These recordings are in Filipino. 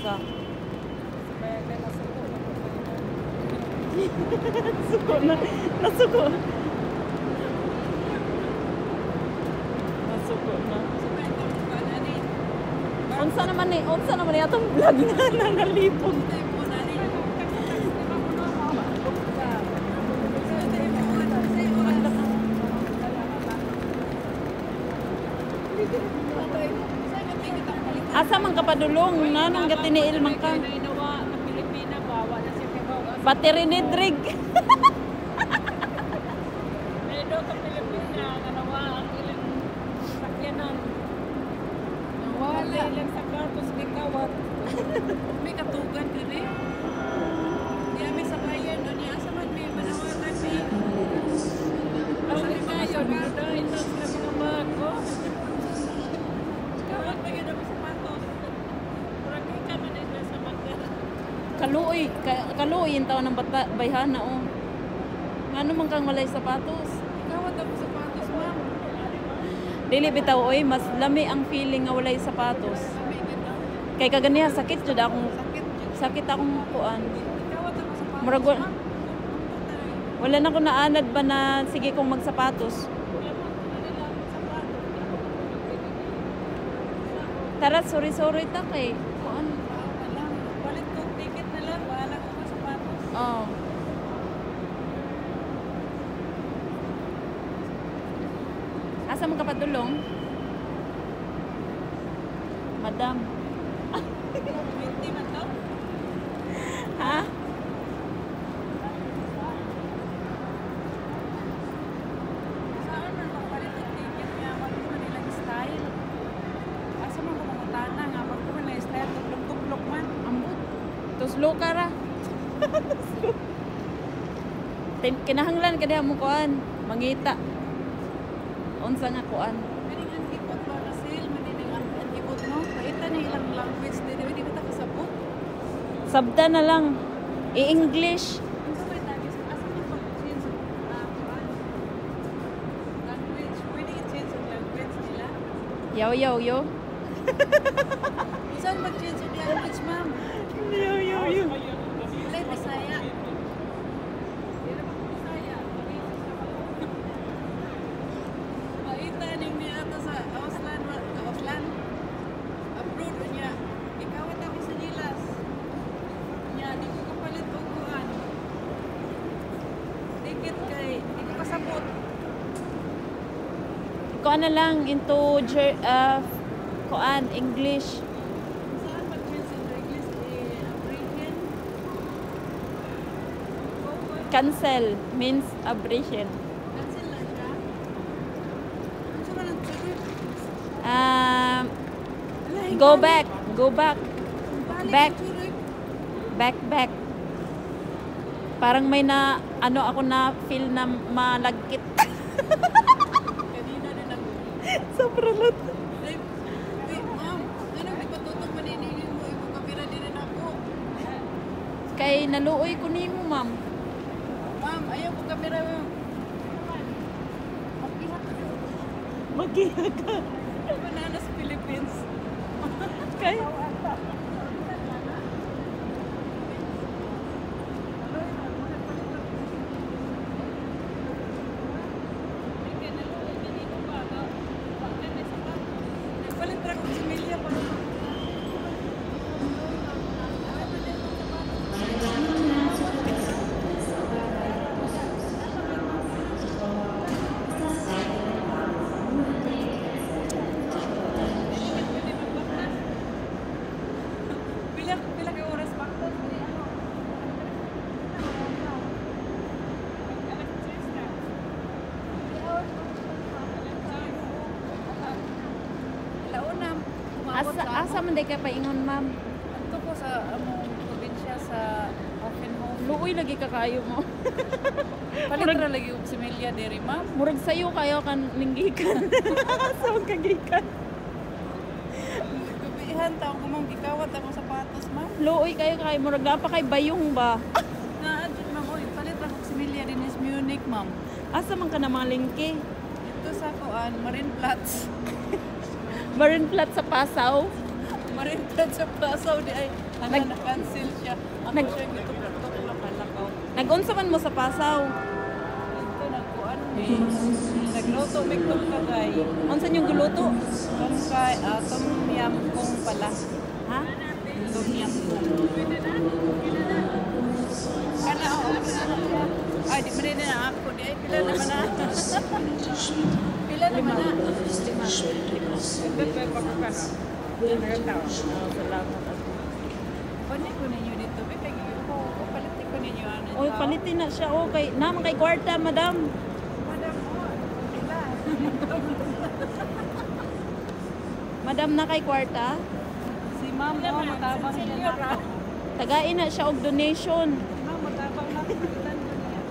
ka. Suko na. Nasuko. Nasuko na. Unsa naman ni atong vlog nga nangalipog. Asa man ka padulong nanong gatiniil man ka. Battery ni Drig. Medo ka Pilipina kanawa ang ilang sakyanan. Wala ilang sakartos ni kawat. May katugan dili. Diya may sabayan do niya asa man may manawagan ni. Asa ni kayo gado ito sa mga bago. Kawat pa gyud ang sapatos. Murag ka man ito sa magdala. Kaluoy yung taon ng bayhana oh. Ngano man kang walay sapatos? Kawat ang sapatos ma'am. Dili bitaw oy, mas lami ang feeling nga walay sapatos. Kay kaganiya sakit jud akong sakit akong kuan. Kawat ang sapatos. Murag wala na ko naanad ba na sige kong magsapatos. Tara, sorry ta kay kuan. Balik kong ticket na lang, wala ko mga sapatos. Oh. Asa man ka padulong? Madam. 20 man to? Ha? Saan man magpalit ang ticket niya? Wag ko man nilang style. Asa man kumangutana nga, wag ko man nilang style. Tuplok-tuplok man. Ambot. Tuslo ka ra. Kinahanglan ka diha mo kuan, mangita. Unsa nga kuan? Kaning ang hipot ba na sale, manining ang hipot no? Paita na ilang language din, di ba ta kasabot? Sabda na lang. I-English. Ang sabay tabi, asa man pag-change kuan? Language, pwede i-change ang language nila. Yo. Saan mag-change ang language, ma'am? Yo. Ilay Bisaya. Di na Bisaya. Paita ning niya ato sa Auslan. Abroad niya. Ikaw at ako sa Nilas. Niya, di ko kapalit og kuan. Ticket kay, di ko kasabot. Kuan na lang into kuan English. Saan mag-change ang English? Abbreviation? Cancel means abbreviation. Cancel lang siya. Ano sa man ang sunod? Go back. Balik Back. ang sunod. Back. Parang may na ano ako na feel na malagkit. Kanina din ako. Sobrang lot. Wait, ma'am. Ano, di pa tutong maniningin mo? Ikaw kapira din rin ako. Kay naluoy ko nimo, ma'am. Ma'am, ayaw ko kapira mo. Magkiha ka. Bananas, Philippines. Kay Nagpalit ra kong similya pa. Pila kay oras pa? Launa, umabot asa man day ka paingon, ma'am. Ito po sa among probinsya sa Offenhof. Luoy lagi ka kayo mo. Palitra lagi yung similya diri, ma'am. Murag sayo kayo kan linggikan. Sa magkagikan. Kubihan taong kumang gikawat akong sapatos, ma'am. Luoy kayo murag pa kay bayong ba. Naadjud, ma'am. Oy, palitra kong similya din is Munich, ma'am. Asa man ka na mga lingki? Ito sa kuan, Marienplatz. Marin flat sa Pasaw. Marienplatz sa Plazaw di ay Na-cancel siya. Ako Nag- siya ito lang palakaw. Nag-unsa man mo sa Pasaw? Ito nagkuan eh. Nagluto may kong kagay. Unsa yung guluto? Tom yam kong pala. Ha? Tom yam kong. Kana o. Ay, di mo rin na ako. Di ay, pila naman na. Pila naman na. 5. Nagdagdag pa ko ka na. Nagataw. Salamat. Kunin ko ninyo dito. Bigay ko. Palitin ko ninyo. Oy, palitin na siya. Okay. Naman kay kwarta, madam. Madam, pila. Madam na kay kwarta. Si ma'am mo, matabang siya na. Tagain na siya og donation. Ma'am, matabang na. Pilitan ko niya.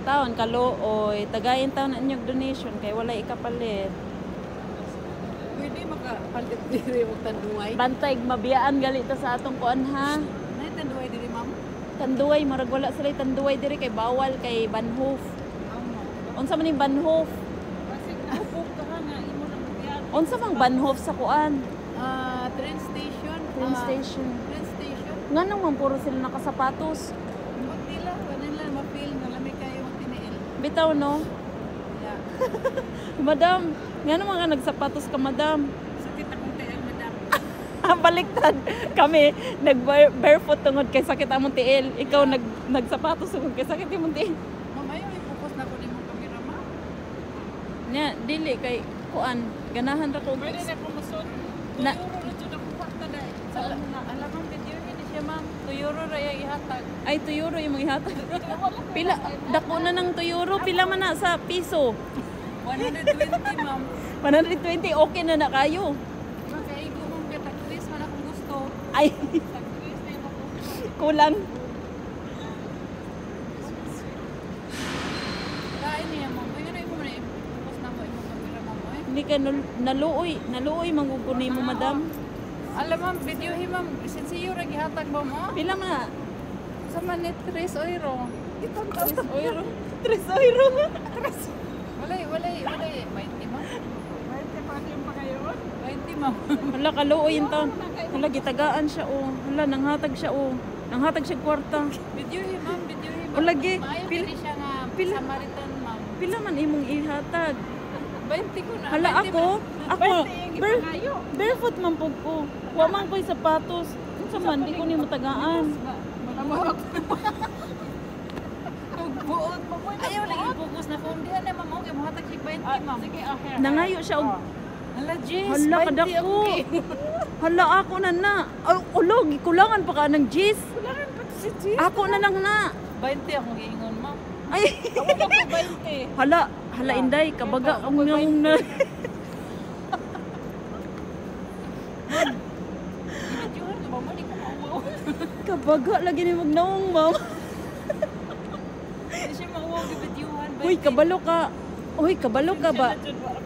Taon kaluoy, tagayin taon na inyong donation kay walay ikapalit. Pwede makapalit diri mo tanduay. Bantay mabiyaan gali ta sa atong kuan ha. Nay tanduay diri ma'am. Tanduay marag wala sila tanduay diri kay bawal kay Banhof. Amo. Unsa man ning Banhof? Kasi naupog ka nga imo na magyan. Unsa mang Banhof sa kuan? Train station. Train station. Train station. Nganong man puro sila nakasapatos? Huwag nila, nila ma-feel na lamig kayo ang tiniil. Bitaw no. Yeah. Madam, ngano mga nagsapatos ka madam? Sakit akong tiil, madam. Baliktad kami nag barefoot tungod kay sakit among tiil. Ikaw nagsapatos tungod kay sakit imong tiil. Ma'am, ayaw i-focus na ko ni mong kamera, ma'am. Nya dili kay kuan ganahan ra ko. Pwede na ko musod. Na- Tuyuro na dyan ako kwarta dahil. Alam ang video yun siya, ma'am. Tuyuro na yung ihatag. Ay tuyuro imong ihatag. Pila dako na ng tuyuro pila man na sa piso. 120, ma'am. 120 okay na na kayo. Makaigo mong kita. Chris, man akong gusto. Ay Sa Chris na yung gusto. kulang. Kain niya, ma'am. Ay, ano yung muna i-focus na ko yung kamera, ma'am. Hindi ka naluoy manguguni mo madam. Alam, ma'am, video ma'am. Sinsiyo ra gihatag ba mo? Pila man na? Sa manit 3 euro. 3 euro. 3 euro. Walay. 20, ma'am. 20 pa yung pa kayo? 20, ma'am. Hala kaluoy yung taon. Hala gitagaan siya oh. Hala nanghatag siya oh. Nanghatag siya kwarta. Video ma'am. Video ma'am. O, lagi. Maayo Pil- kini siya nga pil- Samaritan, ma'am. Pila man imong ihatag. 20 ko na. Hala 20 ako, man. ako 20 yung ipangayo. barefoot man pug ko. Wa man ko'y sapatos. Unsa man di ko nimo tagaan. Malamot. Buot pa po. Ayaw lang i-focus na kung di na ma'am. Okay, mahatag siya 20, ma'am. Sige, okay. Nangayo siya og Hala, Jess. hala 20 kadako. okay. Hala ako na. Ay, ulo gikulangan pa ka ng G's. Kulangan pa si Jess. Ako na lang na. 20 akong giingon, ma'am. Ay, Ako na po 20. hala inday kabaga Ito, ang ako nang na. Medyohan ka ba mo? Di ko mauwaw. Kabaga lagi ni magnaong ma'am. Hindi siya mauwaw di medyohan. Uy, kabalo ka. Uy, kabalo ka ba?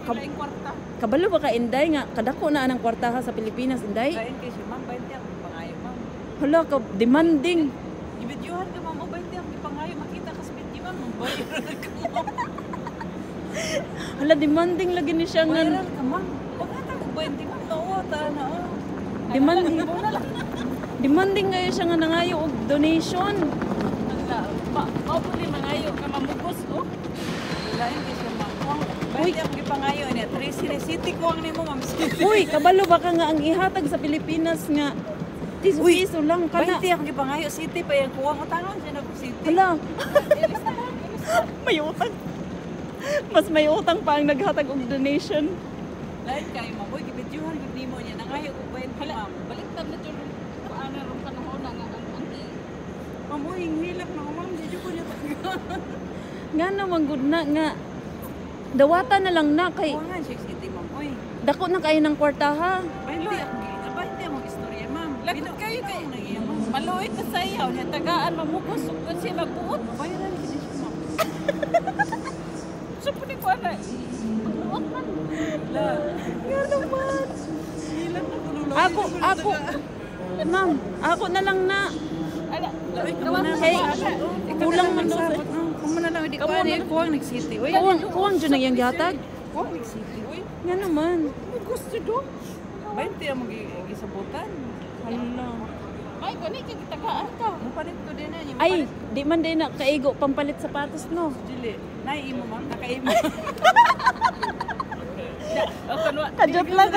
Kabaing kwarta. Kabalo ba ka inday nga kadako na anang kwartaha sa Pilipinas inday? Kain kayo siya, ma'am. 20 akong pangayo, ma'am. Hala ka demanding. Ibidyohan ka, ma'am. O 20 akong pangayo. Makita ka sa video, ma'am. Bayaran ka, ma'am. Hala demanding lagi ni siya nga. Bayaran ka, ma'am. Pagkata ko 20, ma'am. Nawa, na, oh. Demanding. Demanding ngayon siya nga nangayo og donation. Maupuli mangayo ka mamugos, oh. Lain kayo siya, ma'am. 20 akong ipangayo. 3 City ko ang nimo, ma'am. Uy, kabalo ba ka nga ang ihatag sa Pilipinas nga piso lang kana. 20 akong ipangayo. City pa yung kuwang utangan siya na City. Hala, Ilis na, ma'am. Ilis na. may utang. Mas may utang pa ang naghatag og donation. Lain kayo, ma'am. Uy, gibidyuhan ko nimo niya. Nangayo ko 20, ma'am. Baliktad na dyan. Paano rin panahon na nga ang anti. Ma'am, uy, hilak na ko, ma'am. Dito ko niya taga. Nga naman good na nga dawata na lang na kay Kuwangan siya City, ma'am. Uy, dako na kayo ng kwartaha. 20 akong istorya, ma'am. Lakot kayo kayo. Maluoy ka sa iyo. Tagaan, mamugos. Kung siya magbuot. Bayaran ka siya, ma'am. So, pwede ko kuha na. Pagluwag man. Nga naman. Ilan na kululong. Ako. Ma'am, ako na lang na. Ala, Hey, kulang man daw sa... Kung na lang, hindi ko Kamu ano na- kuwang nagsiti. Uy, Kuwang dyan na yung gihatag. kuwang nagsiti. Uy, Nga naman. may gusto do. 20 ang mag-isabutan. Hala. Ay, kung hindi kita kaan ka. Mupalit ko din na. Ay, di man din na kaigo pampalit sapatos, no? Dili. Naiimo ma'am, nakaimo. Kajot lang.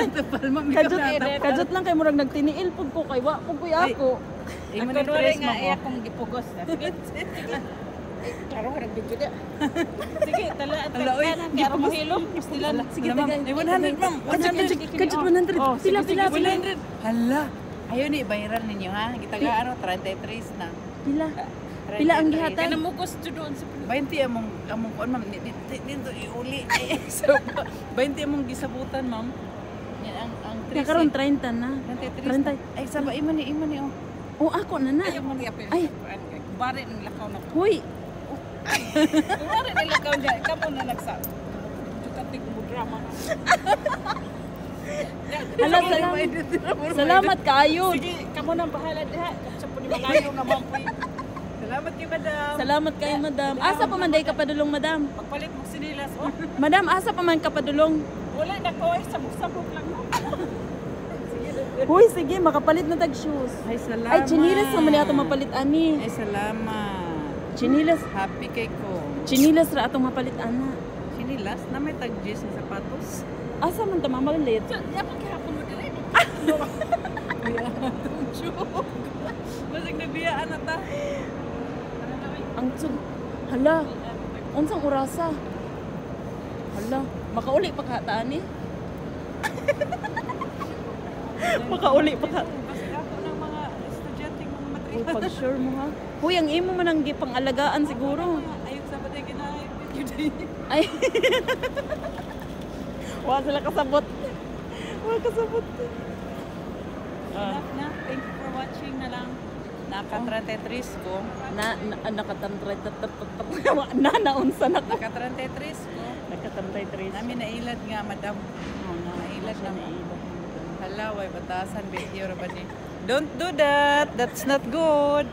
Kajot Kajot lang kay murag nagtiniil pud ko kay wa pud ko ako. Imo ni tres nga iya kong gipugos na. Sige. Karo ka nag-video da. Sige, tala at oy, karo mo hilo. Pastila. Sige, ma'am. tagay. 100 ma'am. Kajot 100. Oh, Pila, pila, pila. 100. Hala. Ayaw ni bayaran ninyo ha. Kita ga ano 33 na. Pila. Pila ang gihatag? Kana mo gusto doon sa 20 among kuan ma'am. Dito iuli. So 20 among gisabutan ma'am. Yan ang 3. Kaya karon 30 na. 30. Ay saba imo ni oh. Oh, ako na na. Ay. Bari ng lakaw na. Hoy, Bari ng lakaw niya. Kapo na nagsa. Jukatik mo drama. hala, salamat kaayo. Sige, kamo nang bahala diha. Sa pud malayo na ma'am. Salamat kay madam. Salamat kayo, madam. Asa pa man day ka padulong, madam? Pagpalit mo sinilas oh. Madam, asa pa man ka padulong? Wala na ko ay sabog-sabog lang mo. Hoy, sige, makapalit na tag shoes. Ay salamat. Ay, chinilas naman niya itong mapalit ani. Ay salamat. Chinilas. Happy kay ko. Chinilas ra atong mapalit ana. Sinilas na may tag jeans na sapatos. Asa man ta mamalit? Ya pag hapon mo dili. Basig nabiyaan na ta. Ang tsug. Hala. Unsang orasa? Hala, makauli pa ka ta ani? Makauli pa ka. Kasi ako ng mga estudyante ng Uy, material. pag sure mo ha. Huy, ang imo man ang gipang-alagaan siguro. Ayun sa batay kinahay. Video day. Ay. Wala sila kasabot. Wala kasabot. Na, thank you for watching na lang. Naka-33 ko. Nakatantray. Naunsa na ko. Naka-33 ko. Nakatantray. Namin nailad nga, madam. Nailad na mo. Hala, way batasan, video ra ba ni? Don't do that. That's not good.